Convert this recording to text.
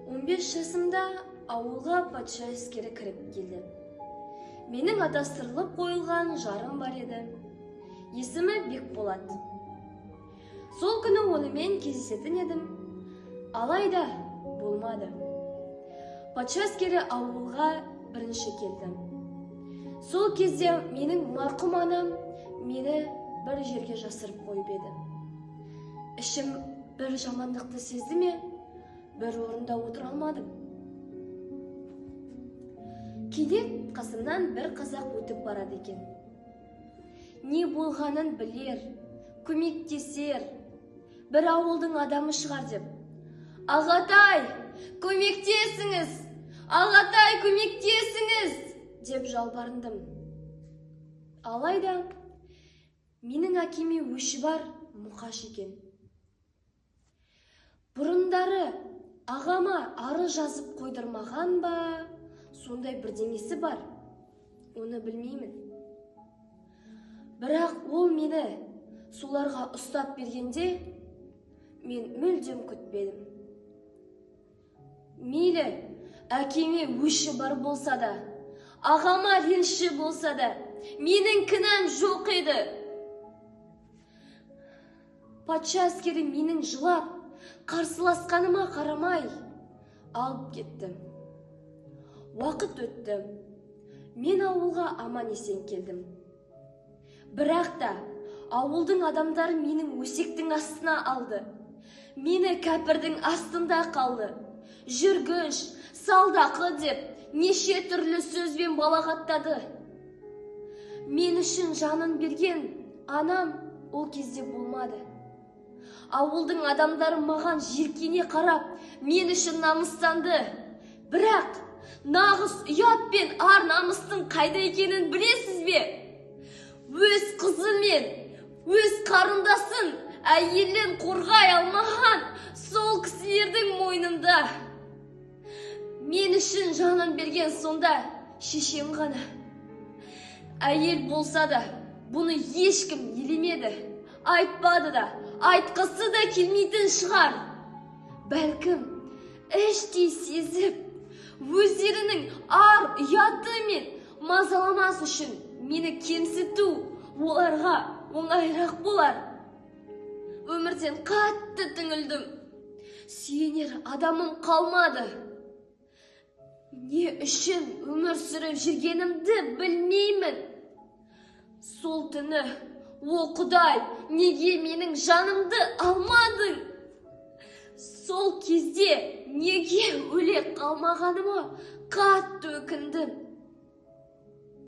15 жасымда ауылға патша әскері кіріп келді. Менің адастырылып қойылған жарым бар еді. Есімі Бекболат. Сол күні онымен кездесетін едім. Алайда болмады. Патша әскері ауылға бірінші келді. Сол кезде менің марқұм анам мені бір жерге жасырып қойып еді. Ішім бір жамандықты сезді ме, бір орында отыра алмадым. Кейде қасымнан бір қазақ өтіп барады екен. Не болғанын білер, көмектесер, бір ауылдың адамы шығар деп. «Ағатай, көмектесіңіз! Ағатай, көмектесіңіз!» деп жалбарындым. Алайда менің әкеме өші бар мұқаш екен. Бұрындары ағама ары жазып қойдырмаған ба, сондай бірдеңесі бар, оны білмеймін. Бірақ ол мені соларға ұстап бергенде, мен мүлдем күтпедім. Мейлі, әкеме өші бар болса да, ағама реніші болса да, менің кінәм жоқ еді. Патша әскері менің жылап, қарсыласқаныма қарамай, алып кетті. Уақыт өтті. Мен ауылға аман есен келдім. Бірақ та ауылдың адамдары менің өсектің астына алды. Мені кәпірдің астында қалды. Жүргіш, салдақы деп, неше түрлі сөзбен балағаттады. Мен үшін жанын берген анам ол кезде болмады. Ауылдың адамдары маған жеркене қарап, мен үшін намыстанды. Бірақ нағыз ұят пен ар намыстың қайда екенін білесіз бе? Өз қызы мен өз қарындасын, әйелін қорғай алмаған сол кісілердің мойнында. Мен үшін жанын берген сонда шешем ғана. Әйел болса да, бұны ешкім елемеді, айтпады да, айтқысы да келмейтін шығар. Бәлкім, іштей сезіп, өздерінің ар ұяты мен мазаламас үшін мені кемсіту оларға оңайырақ болар. Өмірден қатты түңілдім. Сүйенер адамым қалмады. Не үшін өмір сүріп жүргенімді білмеймін. Сол түні, о Құдай, неге менің жанымды алмадың? Сол кезде неге өле қалмағаныма қатты өкіндім.